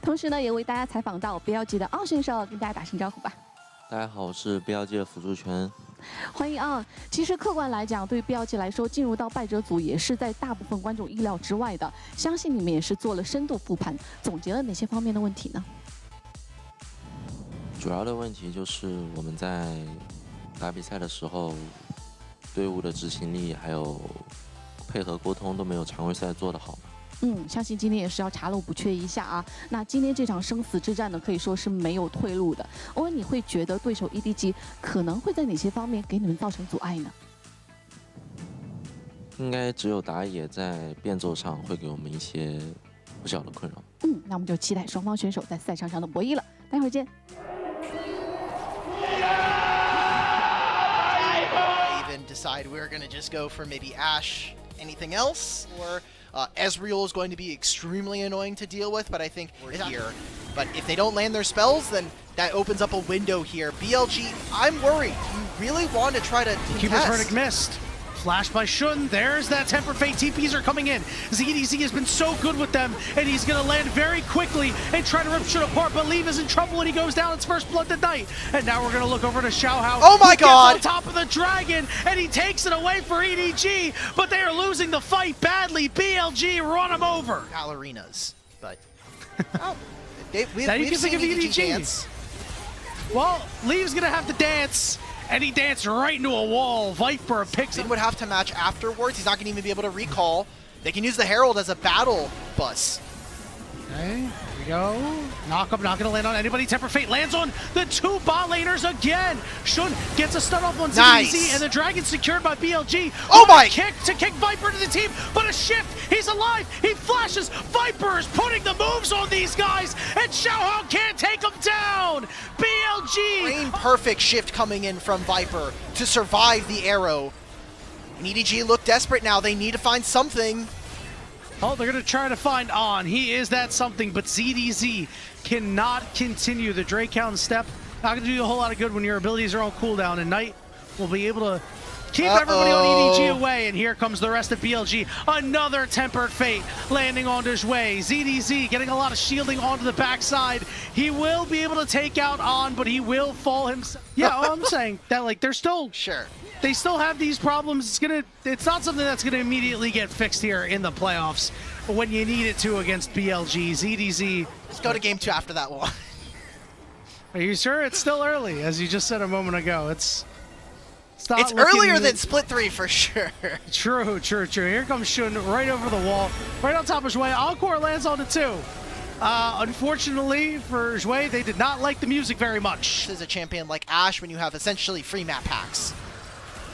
同时呢，也为大家采访到BLG的奥选手，跟大家打声招呼吧。大家好，我是BLG的辅助权。欢迎啊！其实客观来讲，对于BLG来说，进入到败者组也是在大部分观众意料之外的。相信你们也是做了深度复盘，总结了哪些方面的问题呢？主要的问题就是我们在打比赛的时候，队伍的执行力还有配合沟通都没有常规赛做得好。相信今天也是要查漏补缺一下啊。那今天这场生死之战呢，可以说是没有退路的。欧文，你会觉得对手 EDG 可能会在哪些方面给你们造成阻碍呢？应该只有打野在变奏上会给我们一些不小的困扰。那我们就期待双方选手在赛场上的博弈了。待会儿见。Even decide we're gonna just go for maybe Ashe. Anything else? Or Ezreal is going to be extremely annoying to deal with, but I think we're here. But if they don't land their spells, then that opens up a window here. BLG, I'm worried. You really want to try to Keeper's contest. Verdict missed. Flash by Xun. There's that Tempered Fate. TPs are coming in. ZDZ has been so good with them, and he's going to land very quickly and try to rip Xun apart. But Leave is in trouble, and he goes down. It's first blood tonight. And now we're going to look over to Xiaohao. Oh my God! Gets on top of the dragon, and he takes it away for EDG. But they are losing the fight badly. BLG run him over. Ballerinas, but Now we've you can seen think of EDG EDG. dance. Well, Leave's going to have to dance. And he danced right into a wall. Viper picks Finn him. would have to match afterwards. He's not going to even be able to recall. They can use the Herald as a battle bus. Okay, here we go. Knock up, not gonna land on anybody. Temper Fate lands on the two bot laners again. Xun gets a stun off on Nice. ZDZ, and the dragon's secured by BLG. Oh What a my- kick to kick Viper to the team, but a shift. He's alive. He flashes. Viper is putting the moves on these guys, and Xiaohao can't take him down. BLG. Brain perfect shift coming in from Viper to survive the arrow. And EDG look desperate now. They need to find something. Oh, they're going to try to find On. He is that something, but ZDZ cannot continue the Drake count step. Not going to do you a whole lot of good when your abilities are on cooldown, and Knight will be able to keep everybody on EDG away, and here comes the rest of BLG. Another Tempered Fate landing onto his way. ZDZ getting a lot of shielding onto the backside. He will be able to take out On, but he will fall himself. Yeah, I'm saying that, like, they're still... Sure. They still have these problems. It's not something that's gonna immediately get fixed here in the playoffs, but when you need it to against BLG, ZDZ. Let's go to game 2 after that one. Are you sure? It's still early, as you just said a moment ago. It's Earlier than Split 3 for sure. True. Here comes Xun right over the wall, right on top of Zhui. Encore lands on it too. Unfortunately for Zhui, they did not like the music very much. This is a champion like Ashe when you have essentially free map packs.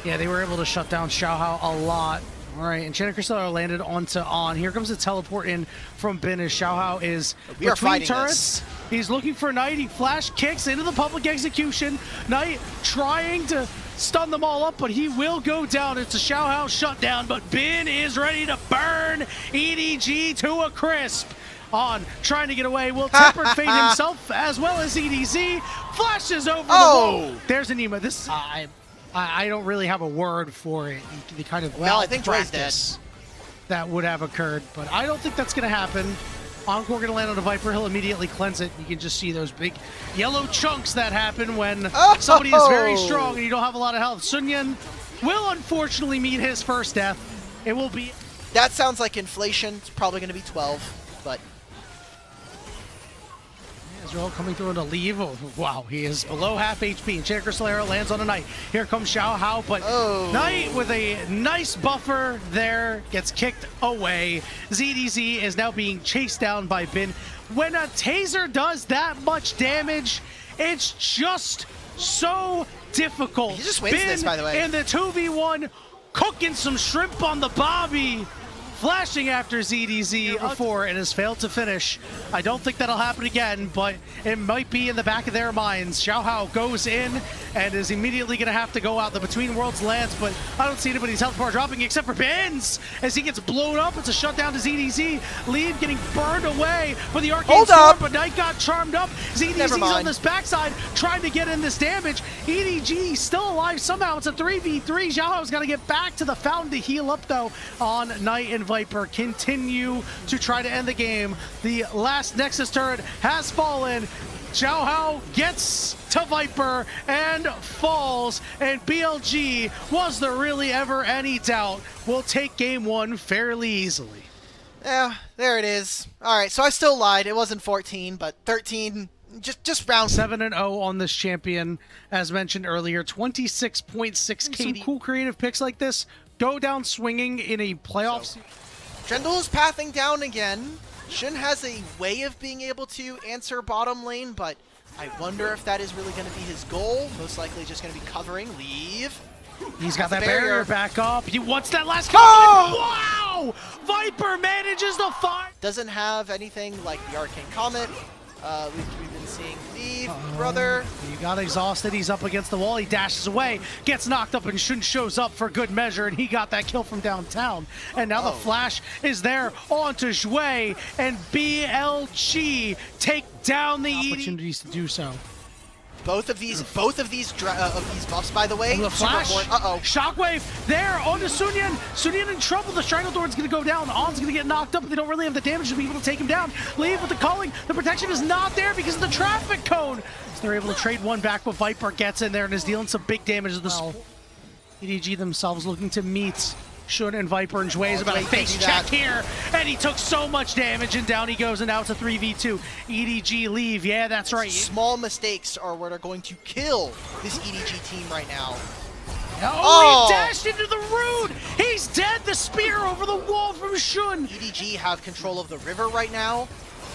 Yeah, they were able to shut down Xiaohao a lot. All right, Enchanted Crystal landed onto On. Here comes the teleport in from Bin as Xiaohao is We are between fighting turrets. this. He's looking for Knight. He flash kicks into the public execution. Knight trying to stun them all up, but he will go down. It's a Xiaohao shutdown, but Bin is ready to burn EDG to a crisp. On trying to get away, will Tempered Fate himself as well as EDZ. Flashes over the wall. There's Anima. This I don't really have a word for it. The kind of Well, I think Joy's practice that would have occurred, but I don't think that's going to happen. Encore going to land on a Viper. He'll immediately cleanse it. You can just see those big yellow chunks that happen when somebody is very strong and you don't have a lot of health. Sun Yan will unfortunately meet his first death. It will be... That sounds like inflation. It's probably going to be 12, but... Ezreal coming through into Leave. Oh, wow, he is below half HP. Enchanted Crystal Arrow lands on a Knight. Here comes Xiaohao, but Knight with a nice buffer there gets kicked away. ZDZ is now being chased down by Bin. When a taser does that much damage, it's just so difficult. He just wins Bin this, by the way. in the 2v1, cooking some shrimp on the Bobby. Flashing after ZDZ before and has failed to finish. I don't think that'll happen again, but it might be in the back of their minds. Xiaohao goes in and is immediately going to have to go out. The Between Worlds lands, but I don't see anybody's health bar dropping except for Benz as he gets blown up. It's a shutdown to ZDZ. Lead getting burned away for the Arcane Storm, but Knight got charmed up. ZDZ's on this backside trying to get in this damage. EDG still alive somehow. It's a 3v3. Xiaohao's got to get back to the fountain to heal up though on Knight and Viper continue to try to end the game. The last Nexus turret has fallen. Xiaohao gets to Viper and falls, and BLG, was there really ever any doubt, will take game 1 fairly easily. Yeah, there it is. All right, so I still lied. It wasn't 14, but 13. Just round 7-0 on this champion, as mentioned earlier. 26.6 KD. Some cool creative picks like this go down swinging in a playoff. So, Trendle is pathing down again. Shun has a way of being able to answer bottom lane, but I wonder if that is really going to be his goal. Most likely just going to be covering. Leave. He's got that barrier back up. He wants that last kill. Oh! Wow! Viper manages to find. Doesn't have anything like the Arcane Comet. We've been seeing Leave, brother. He got exhausted. He's up against the wall. He dashes away, gets knocked up, and Shun shows up for good measure, and he got that kill from downtown. And now the flash is there onto Zhui, and BLG take down the opportunities to do so. Both of these buffs, by the way. The flash. Uh-oh. Shockwave there onto Sunyan. Sunyan in trouble. The Strangledorn's going to go down. On's going to get knocked up. They don't really have the damage to be able to take him down. Leave with the calling. The protection is not there because of the traffic cone. So they're able to trade one back, but Viper gets in there and is dealing some big damage to the EDG themselves looking to meet Shun and Viper, and Zhui is about to face check here, and he took so much damage, and down he goes, and now it's a 3v2. EDG leave, yeah, that's right. Small mistakes are what are going to kill this EDG team right now. Oh, he dashed into the Rune! He's dead! The spear over the wall from Shun! EDG have control of the river right now.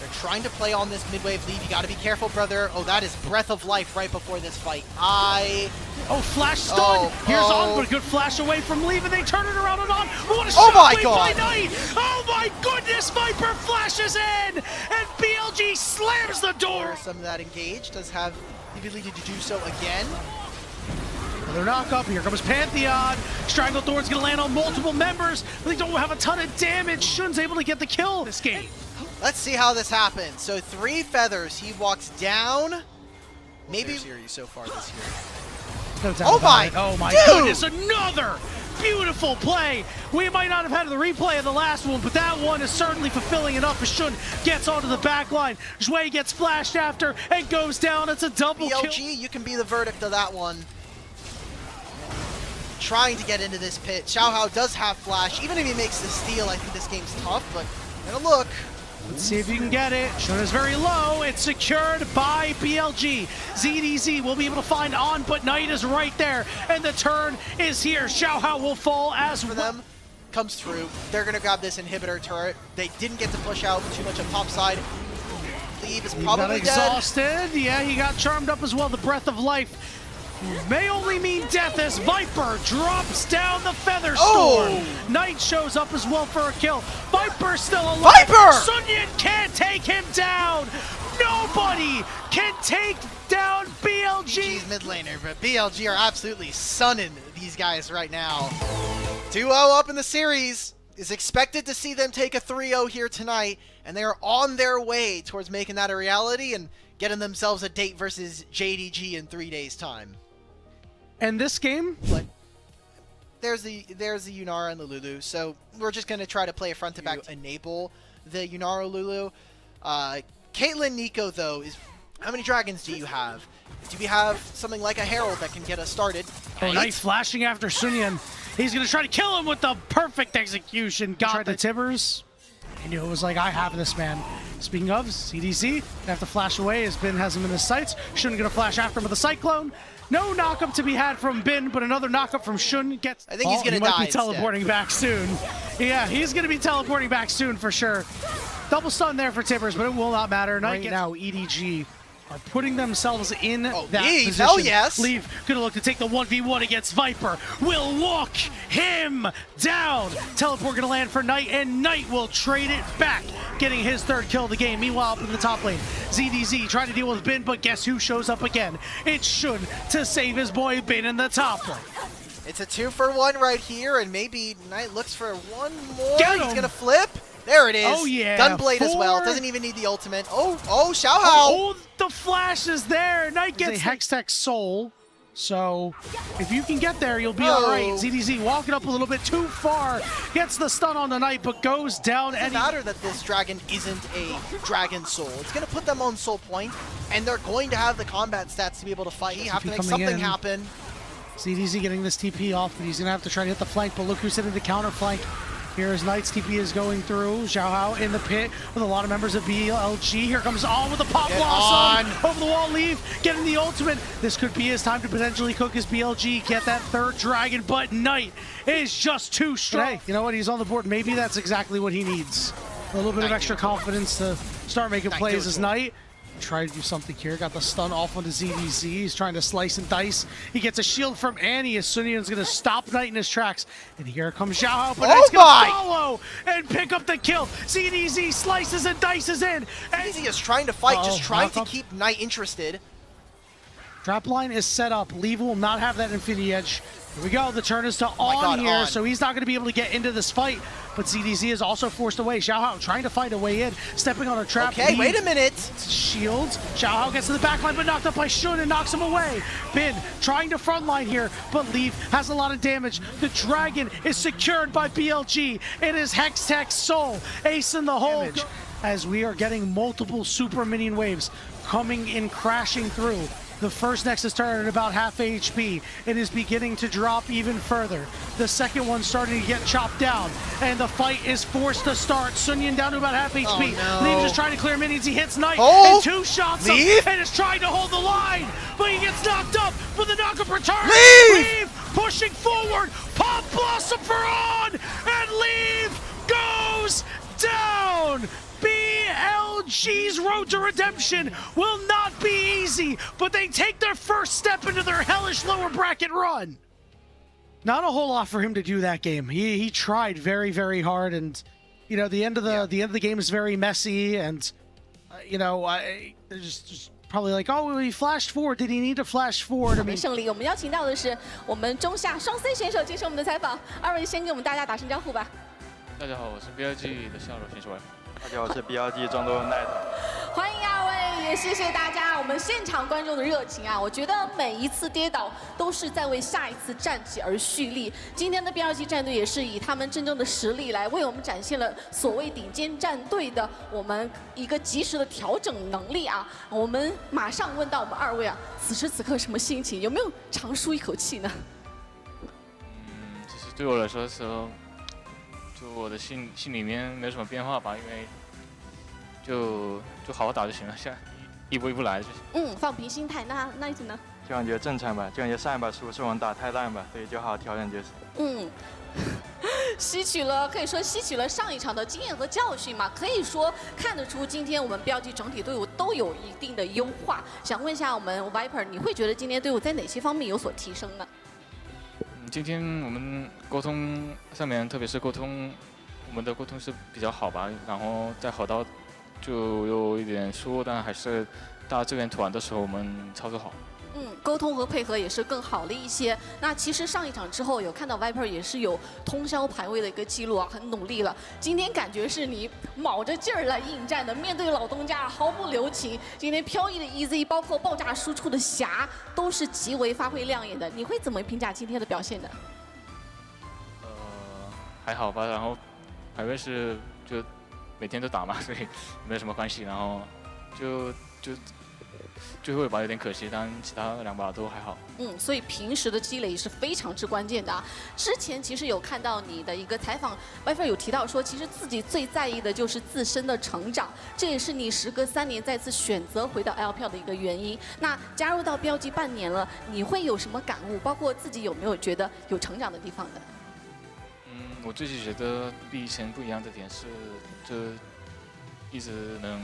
They're trying to play on this mid-wave lead. You gotta be careful, brother. Oh, that is Breath of Life right before this fight. Oh, flash stun! Here's On, but a good flash away from Leave, and they turn it around and On. What a oh my shot god! By Knight! Oh my goodness! Viper flashes in, and BLG slams the door. Some of that engage does have the ability to do so again. Another knock up. Here comes Pantheon. Stranglethorn's gonna land on multiple members, but they don't have a ton of damage. Shun's able to get the kill this game. Let's see how this happens. So 3 feathers. He walks down. Maybe series so far this year. No oh my goodness! Another beautiful play. We might not have had the replay of the last one, but that one is certainly fulfilling enough as Shun gets onto the back line. Zhui gets flashed after and goes down. It's a double kill. BLG, you can be the verdict of that one. Trying to get into this pit. Xiaohao does have flash. Even if he makes the steal, I think this game's tough, but gonna look. Let's see if you can get it. Shun is very low. It's secured by BLG. ZDZ will be able to find On, but Knight is right there, and the turn is here. Xiaohao will fall as for them. Comes through. They're gonna grab this inhibitor turret. They didn't get to push out too much on top side. Leave is probably dead. Exhausted. Yeah, he got charmed up as well. The Breath of Life may only mean death as Viper drops down the Feather Storm. Knight shows up as well for a kill. Viper still alive. Viper! Sunyan can't take him down. Nobody can take down BLG. He's mid laner, but BLG are absolutely sunning these guys right now. 2-0 up in the series. Is expected to see them take a 3-0 here tonight, and they are on their way towards making that a reality and getting themselves a date versus JDG in 3 days' time. And this game, but there's the Yunara and the Lulu, so we're just gonna try to play a front to back to enable the Yunara Lulu. Caitlyn Nico though is how many dragons do you have? Do we have something like a Herald that can get us started? Oh, Knight flashing after Sunyan. He's gonna try to kill him with the perfect execution. Got the Tibbers. He knew it was like, I have this, man. Speaking of, CDC, have to flash away as Bin has him in his sights. Shun gonna flash after him with a Cyclone. No knockup to be had from Bin, but another knockup from Shun gets. I think he's gonna die. He might be teleporting back soon. Yeah, he's gonna be teleporting back soon for sure. Double stun there for Tibbers, but it will not matter. Right now, EDG are putting themselves in that position. Hell yes. Leave gonna look to take the 1v1 against Viper. Will walk him down. Teleport gonna land for Knight, and Knight will trade it back, getting his 3rd kill of the game. Meanwhile, up in the top lane, ZDZ trying to deal with Bin, but guess who shows up again? It's Shun to save his boy Bin in the top lane. It's a 2-for-1 right here, and maybe Knight looks for one more. Get him. He's gonna flip. There it is. Oh yeah. Gunblade as well. Doesn't even need the ultimate. Oh, Xiaohao. Oh, the flash is there. Knight gets a Hextech Soul. So if you can get there, you'll be all right. ZDZ walking up a little bit too far, gets the stun on the Knight, but goes down. It doesn't matter that this dragon isn't a dragon soul. It's going to put them on soul point, and they're going to have the combat stats to be able to fight. You have to make something happen. ZDZ getting this TP off, but he's going to have to try to hit the flank, but look who's hitting the counter flank. Here as Knight's TP is going through. Xiaohao in the pit with a lot of members of BLG. Here comes On with the pop blossom. Over the wall leave, getting the ultimate. This could be his time to potentially cook his BLG, get that third dragon, but Knight is just too strong. Hey, you know what? He's on the board. Maybe that's exactly what he needs. A little bit of extra confidence to start making plays as Knight. Try to do something here. Got the stun off onto ZDZ. He's trying to slice and dice. He gets a shield from Annie as Sunion's going to stop Knight in his tracks. And here comes Xiaohao, but Knight's going to follow and pick up the kill. ZDZ slices and dices in. ZDZ is trying to fight, just trying to keep Knight interested. Trap line is set up. Leave will not have that Infinity Edge. Here we go. The turn is to On here, so he's not going to be able to get into this fight. But ZDZ is also forced away. Xiaohao trying to find a way in, stepping on a trap. Okay, wait a minute. Shields. Xiaohao gets to the back line, but knocked up by Shun and knocks him away. Bin trying to front line here, but Leaf has a lot of damage. The dragon is secured by BLG. It is Hextech Soul. Ace in the hole. As we are getting multiple super minion waves coming in, crashing through. The first Nexus turret at about half HP. It is beginning to drop even further. The second one starting to get chopped down, and the fight is forced to start. Sunyon down to about half HP. Leaf just trying to clear minions. He hits Knight and two shots him, and is trying to hold the line, but he gets knocked up for the knockup return. Leaf pushing forward. Pop Blossom for On, and Leaf goes down. BLG's road to redemption will not be easy, but they take their first step into their hellish lower bracket run. Not a whole lot for him to do that game. He tried very, very hard, and you know the end of the game is very messy, and you know they're just probably like, oh, he flashed forward. Did he need to flash forward? I mean, 胜利，我们邀请到的是我们中下双 C 选手接受我们的采访。二位先跟我们大家打声招呼吧。大家好，我是 BLG 的下路选手。大家好，我是 BLG 中东 Knight。欢迎二位，也谢谢大家我们现场观众的热情啊！我觉得每一次跌倒都是在为下一次战绩而蓄力。今天的 BLG 战队也是以他们真正的实力来为我们展现了所谓顶尖战队的我们一个及时的调整能力啊！我们马上问到我们二位啊，此时此刻什么心情？有没有长舒一口气呢？其实对我来说就我的心里面没有什么变化吧，因为就好好打就行了，现在一步一步来就行。放平心态。那一直呢？就感觉正常吧，就感觉上一把输是我们打太烂吧，所以就好好调整就是。可以说吸取了上一场的经验和教训嘛，可以说看得出今天我们BLG整体队伍都有一定的优化。想问一下我们 Viper， 你会觉得今天队伍在哪些方面有所提升呢？今天我们沟通上面，特别是沟通，我们的沟通是比较好吧，然后在好到就有一点输，但还是大这边突完的时候我们操作好。沟通和配合也是更好了一些。那其实上一场之后有看到 Viper 也是有通宵排位的一个记录啊，很努力了。今天感觉是你卯着劲儿来应战的，面对老东家毫不留情。今天飘逸的 EZ， 包括爆炸输出的霞，都是极为发挥亮眼的。你会怎么评价今天的表现呢？还好吧，然后排位是就每天都打嘛，所以没有什么关系。然后就最后一把有点可惜，但其他两把都还好。所以平时的积累是非常之关键的啊。之前其实有看到你的一个采访 ，Viper 有提到说，其实自己最在意的就是自身的成长，这也是你时隔3年再次选择回到 LPL 的一个原因。那加入到BLG半年了，你会有什么感悟？包括自己有没有觉得有成长的地方呢？我自己觉得比以前不一样的点是，就一直能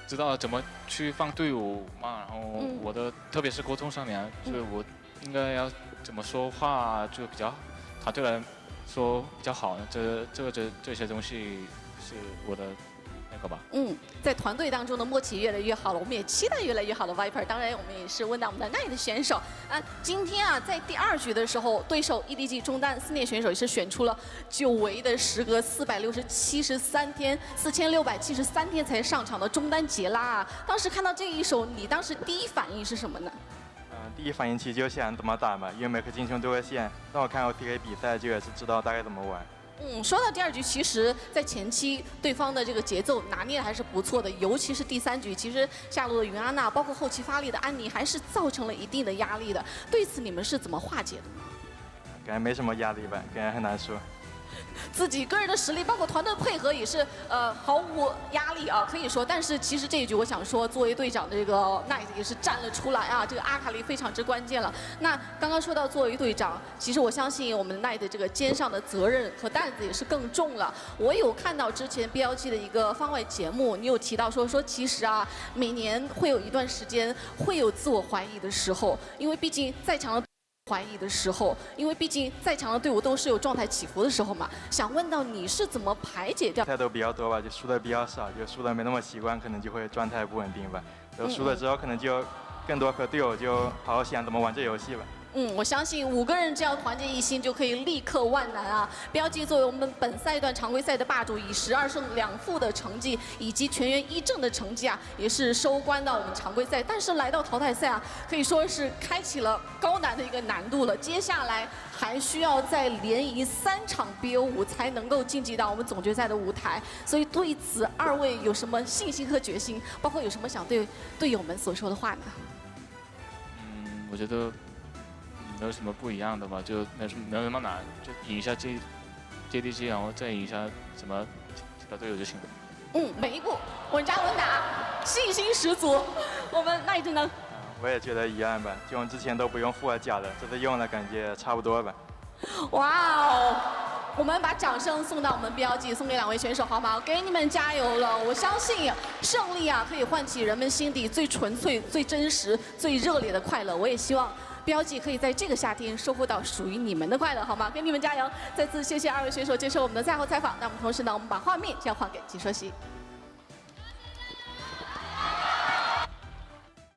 知道怎么去放队伍嘛，然后我的特别是沟通上面，就是我应该要怎么说话就比较团队来说比较好呢？这些东西是我的那个吧。在团队当中的默契越来越好了，我们也期待越来越好的 Viper。当然，我们也是问到我们的 Knight 的选手今天啊，在第2局的时候，对手 EDG 中单4年选手也是选出了久违的时隔473天，4673天才上场的中单杰拉啊。当时看到这一手，你当时第一反应是什么呢？第一反应其实就想怎么打嘛，因为每颗金熊都会线。但我看 OTK 比赛就也是知道大概怎么玩。说到第2局，其实在前期对方的这个节奏拿捏还是不错的，尤其是第3局，其实下路的云安娜，包括后期发力的安妮，还是造成了一定的压力的。对此你们是怎么化解的呢？感觉没什么压力吧，感觉很难说。自己个人的实力，包括团队配合也是毫无压力啊，可以说。但是其实这一局，我想说，作为队长的这个 Knight 也是站了出来啊，这个阿卡丽非常之关键了。那刚刚说到作为队长，其实我相信我们 Knight 这个肩上的责任和担子也是更重了。我有看到之前 BLG 的一个番外节目，你有提到说其实啊，每年会有一段时间会有自我怀疑的时候，因为毕竟再强的。怀疑的时候，因为毕竟再强的队伍都是有状态起伏的时候嘛。想问到你是怎么排解掉？态度比较多吧，就输的比较少，就输的没那么习惯，可能就会状态不稳定吧。然后输了之后，可能就更多和队友就好好想怎么玩这游戏吧。我相信5个人只要团结一心，就可以力克万难啊！BLG作为我们本赛段常规赛的霸主，以12胜2负的成绩，以及全员1正的成绩啊，也是收官到我们常规赛。但是来到淘汰赛啊，可以说是开启了高难的一个难度了。接下来还需要再连赢3场 BO5才能够晋级到我们总决赛的舞台。所以对此2位有什么信心和决心？包括有什么想对队友们所说的话呢？我觉得。没有什么不一样的吧，就没有那么难，就赢一下 JDG， 然后再赢一下什么其他队友就行了。每一步稳扎稳打，信心十足。我们Knight呢？我也觉得一样吧，就之前都不用副甲的，这次用了感觉差不多吧。哇哦！我们把掌声送到我们 BLG， 送给2位选手好吗？给你们加油了！我相信胜利啊，可以唤起人们心底最纯粹、最真实、最热烈的快乐。我也希望。BLG可以在这个夏天收获到属于你们的快乐，好吗？给你们加油！再次谢谢2位选手接受我们的赛后采访。那么同时呢，我们把画面交还给解说席。